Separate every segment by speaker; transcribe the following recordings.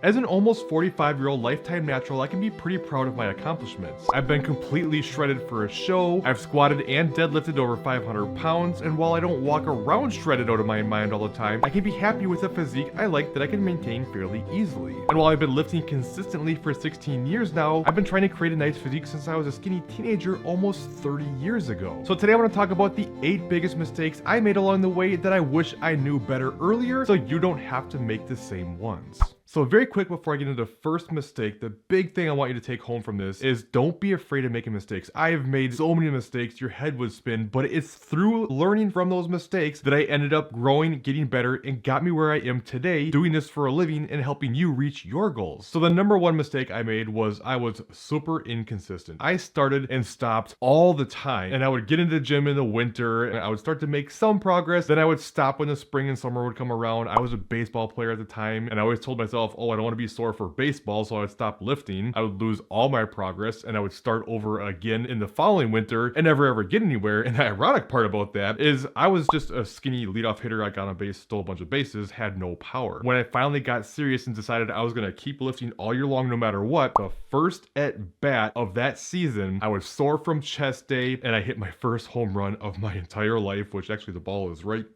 Speaker 1: As an almost 45-year-old lifetime natural, I can be pretty proud of my accomplishments. I've been completely shredded for a show, I've squatted and deadlifted over 500 pounds, and while I don't walk around shredded out of my mind all the time, I can be happy with a physique I like that I can maintain fairly easily. And while I've been lifting consistently for 16 years now, I've been trying to create a nice physique since I was a skinny teenager almost 30 years ago. So today I want to talk about the 8 biggest mistakes I made along the way that I wish I knew better earlier so you don't have to make the same ones. So very quick before I get into the first mistake, the big thing I want you to take home from this is don't be afraid of making mistakes. I have made so many mistakes, your head would spin, but it's through learning from those mistakes that I ended up growing, getting better, and got me where I am today, doing this for a living and helping you reach your goals. So the number one mistake I made was I was super inconsistent. I started and stopped all the time, and I would get into the gym in the winter, and I would start to make some progress, then I would stop when the spring and summer would come around. I was a baseball player at the time, and I always told myself, oh, I don't want to be sore for baseball, so I would stop lifting. I would lose all my progress, and I would start over again in the following winter and never ever get anywhere. And the ironic part about that is I was just a skinny leadoff hitter. I got on base, stole a bunch of bases, had no power. When I finally got serious and decided I was going to keep lifting all year long no matter what, the first at bat of that season, I was sore from chest day, and I hit my first home run of my entire life, which actually the ball is right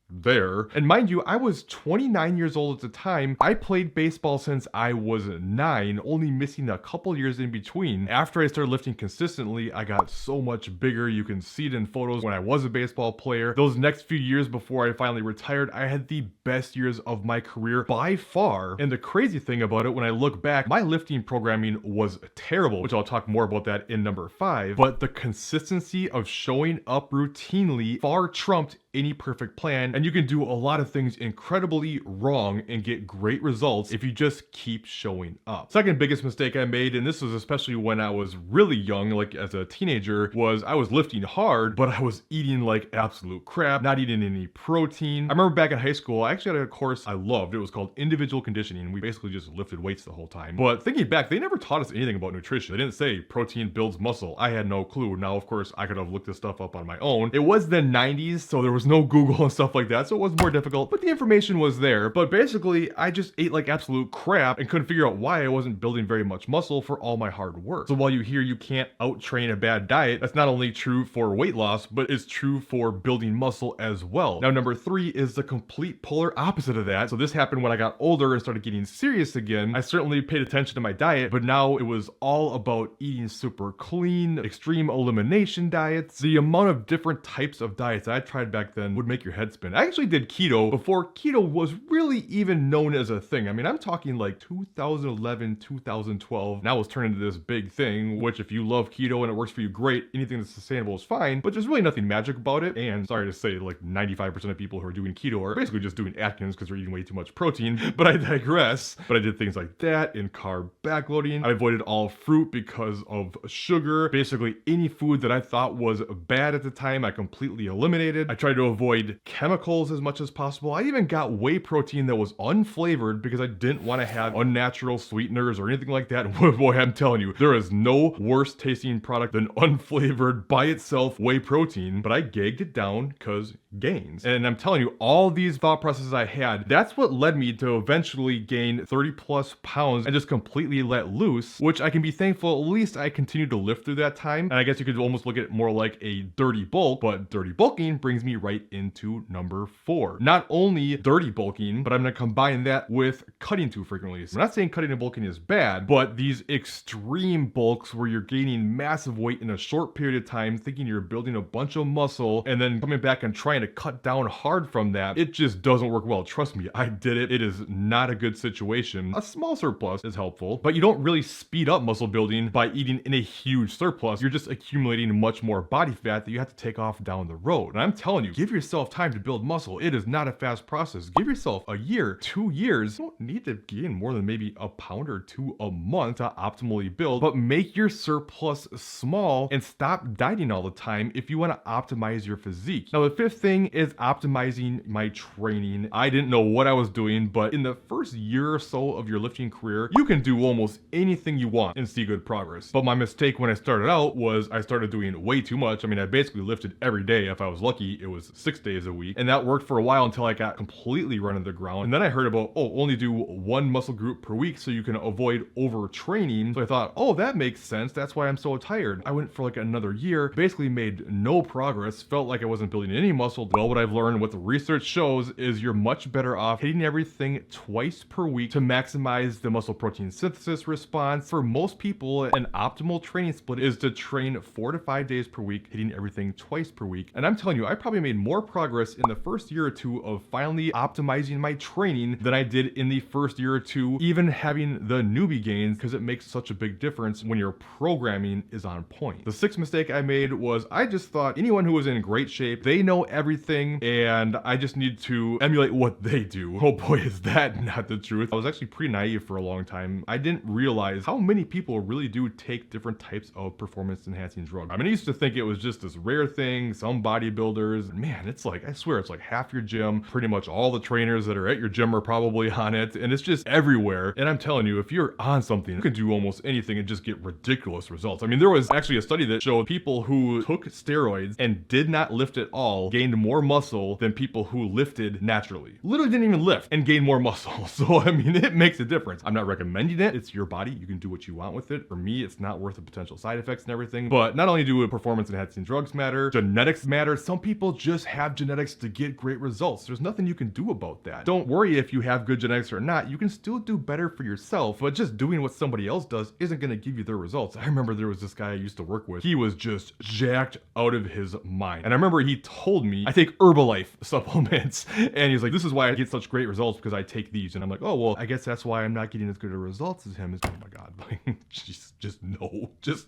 Speaker 1: there. And mind you, I was 29 years old at the time. I played baseball since I was 9, only missing a couple years in between. After I started lifting consistently, I got so much bigger. You can see it in photos when I was a baseball player. Those next few years before I finally retired, I had the best years of my career by far. And the crazy thing about it, when I look back, my lifting programming was terrible, which I'll talk more about that in number 5. But the consistency of showing up routinely far trumped any perfect plan, and you can do a lot of things incredibly wrong and get great results if you just keep showing up. Second biggest mistake I made, and this was especially when I was really young, like as a teenager, was I was lifting hard, but I was eating like absolute crap, not eating any protein. I remember back in high school, I actually had a course I loved. It was called individual conditioning. We basically just lifted weights the whole time. But thinking back, they never taught us anything about nutrition. They didn't say protein builds muscle. I had no clue. Now, of course, I could have looked this stuff up on my own. It was the 90s, so there was no Google and stuff like that, so it was more difficult, but the information was there. But basically, I just ate like absolute crap and couldn't figure out why I wasn't building very much muscle for all my hard work. So while you hear you can't out-train a bad diet, that's not only true for weight loss, but it's true for building muscle as well. Now, number 3 is the complete polar opposite of that. So this happened when I got older and started getting serious again. I certainly paid attention to my diet, but now it was all about eating super clean, extreme elimination diets. The amount of different types of diets I tried back then would make your head spin. I actually did keto before keto was really even known as a thing. I mean, I'm talking like 2011, 2012. Now it's turned into this big thing, which if you love keto and it works for you, great. Anything that's sustainable is fine, but there's really nothing magic about it. And sorry to say, like 95% of people who are doing keto are basically just doing Atkins because they're eating way too much protein, but I digress. But I did things like that and carb backloading. I avoided all fruit because of sugar. Basically any food that I thought was bad at the time, I completely eliminated. I tried to avoid chemicals as much as possible. I even got whey protein that was unflavored because I didn't want to have unnatural sweeteners or anything like that. Boy, I'm telling you, there is no worse tasting product than unflavored by itself whey protein, but I gagged it down because gains. And I'm telling you, all these thought processes I had, that's what led me to eventually gain 30 plus pounds and just completely let loose, which I can be thankful at least I continued to lift through that time. And I guess you could almost look at it more like a dirty bulk, but dirty bulking brings me right into number 4. Not only dirty bulking, but I'm going to combine that with cutting too frequently. So I'm not saying cutting and bulking is bad, but these extreme bulks where you're gaining massive weight in a short period of time, thinking you're building a bunch of muscle, and then coming back and trying to cut down hard from that, it just doesn't work well. Trust me, I did it. It is not a good situation. A small surplus is helpful, but you don't really speed up muscle building by eating in a huge surplus. You're just accumulating much more body fat that you have to take off down the road. And I'm telling you, give yourself time to build muscle. It is not a fast process. Give yourself a year, 2 years. You don't need to gain more than maybe a pound or 2 a month to optimally build, but make your surplus small and stop dieting all the time if you want to optimize your physique. Now, the 5th thing is optimizing my training. I didn't know what I was doing, but in the first year or so of your lifting career, you can do almost anything you want and see good progress. But my mistake when I started out was I started doing way too much. I mean, I basically lifted every day. If I was lucky, it was was 6 days a week. And that worked for a while until I got completely run to the ground. And then I heard about, oh, only do one muscle group per week so you can avoid overtraining. So I thought, oh, that makes sense. That's why I'm so tired. I went for like another year, basically made no progress, felt like I wasn't building any muscle. Well, what I've learned, what the research shows, is you're much better off hitting everything twice per week to maximize the muscle protein synthesis response. For most people, an optimal training split is to train 4 to 5 days per week, hitting everything twice per week. And I'm telling you, I probably made more progress in the first year or two of finally optimizing my training than I did in the first year or two, even having the newbie gains, because it makes such a big difference when your programming is on point. The sixth mistake I made was I just thought anyone who was in great shape, they know everything and I just need to emulate what they do. Oh boy, is that not the truth. I was actually pretty naive for a long time. I didn't realize how many people really do take different types of performance enhancing drugs. I mean, I used to think it was just this rare thing, some bodybuilders. Man, it's like, I swear, it's like half your gym, pretty much all the trainers that are at your gym are probably on it, and it's just everywhere. And I'm telling you, if you're on something, you can do almost anything and just get ridiculous results. I mean, there was actually a study that showed people who took steroids and did not lift at all gained more muscle than people who lifted naturally. Literally didn't even lift and gained more muscle. So, I mean, it makes a difference. I'm not recommending it. It's your body. You can do what you want with it. For me, it's not worth the potential side effects and everything. But not only do performance enhancing drugs matter, genetics matter. Some people just have genetics to get great results. There's nothing you can do about that. Don't worry if you have good genetics or not. You can still do better for yourself, but just doing what somebody else does isn't going to give you their results. I remember there was this guy I used to work with. He was just jacked out of his mind. And I remember he told me, I take Herbalife supplements. And he's like, this is why I get such great results, because I take these. And I'm like, oh, well, I guess that's why I'm not getting as good of results as him. Oh my God, like, just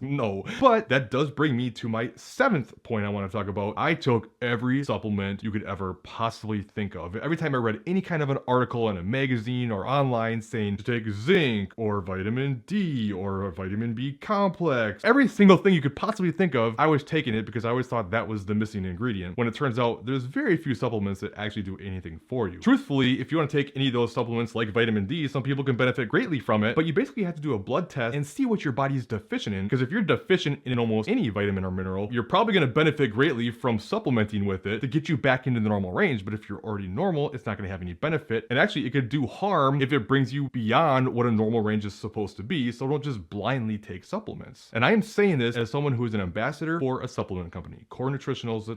Speaker 1: no. But that does bring me to my seventh point I want to talk about. I took every supplement you could ever possibly think of. Every time I read any kind of an article in a magazine or online saying to take zinc or vitamin D or a vitamin B complex, every single thing you could possibly think of, I was taking it because I always thought that was the missing ingredient, when it turns out there's very few supplements that actually do anything for you. Truthfully, if you want to take any of those supplements like vitamin D, some people can benefit greatly from it, but you basically have to do a blood test and see what your body's deficient in, because if you're deficient in almost any vitamin or mineral, you're probably going to benefit greatly from supplementing with it to get you back into the normal range. But if you're already normal, it's not going to have any benefit, and actually it could do harm if it brings you beyond what a normal range is supposed to be. So don't just blindly take supplements. And I am saying this as someone who is an ambassador for a supplement company, Core Nutritionals.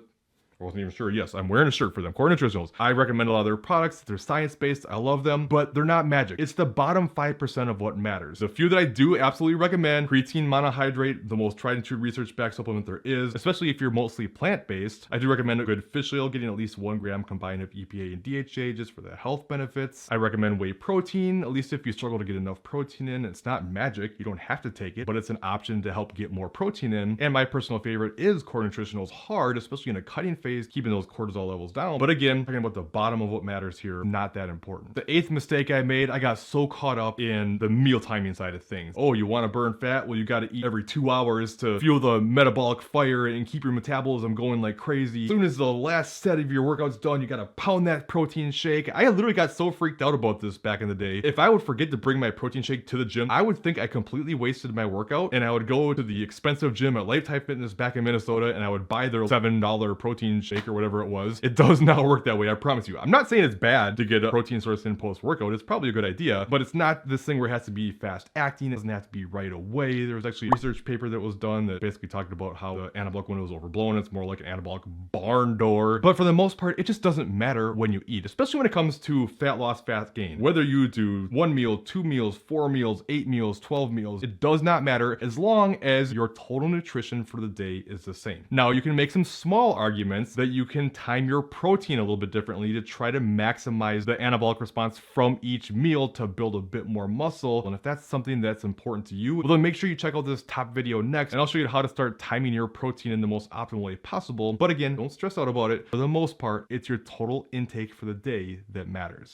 Speaker 1: I wasn't even sure. Yes, I'm wearing a shirt for them. Core Nutritionals. I recommend a lot of their products. They're science-based. I love them, but they're not magic. It's the bottom 5% of what matters. The few that I do absolutely recommend: creatine monohydrate, the most tried and true research-backed supplement there is, especially if you're mostly plant-based. I do recommend a good fish oil, getting at least 1 gram combined of EPA and DHA just for the health benefits. I recommend whey protein, at least if you struggle to get enough protein in. It's not magic. You don't have to take it, but it's an option to help get more protein in. And my personal favorite is Core Nutritionals Hard, especially in a cutting phase, keeping those cortisol levels down. But again, talking about the bottom of what matters here, not that important. The eighth mistake I made, I got so caught up in the meal timing side of things. Oh, you want to burn fat? Well, you got to eat every 2 hours to fuel the metabolic fire and keep your metabolism going like crazy. As soon as the last set of your workout's done, you got to pound that protein shake. I literally got so freaked out about this back in the day. If I would forget to bring my protein shake to the gym, I would think I completely wasted my workout, and I would go to the expensive gym at Lifetime Fitness back in Minnesota, and I would buy their $7 protein shake or whatever it was. It does not work that way, I promise you. I'm not saying it's bad to get a protein source in post-workout. It's probably a good idea, but it's not this thing where it has to be fast acting. It doesn't have to be right away. There was actually a research paper that was done that basically talked about how the anabolic window is overblown. It's more like an anabolic barn door. But for the most part, it just doesn't matter when you eat, especially when it comes to fat loss, fat gain. Whether you do 1 meal, 2 meals, 4 meals, 8 meals, 12 meals, it does not matter as long as your total nutrition for the day is the same. Now, you can make some small arguments that you can time your protein a little bit differently to try to maximize the anabolic response from each meal to build a bit more muscle. And if that's something that's important to you, well, then make sure you check out this top video next, and I'll show you how to start timing your protein in the most optimal way possible. But again, don't stress out about it. For the most part, it's your total intake for the day that matters.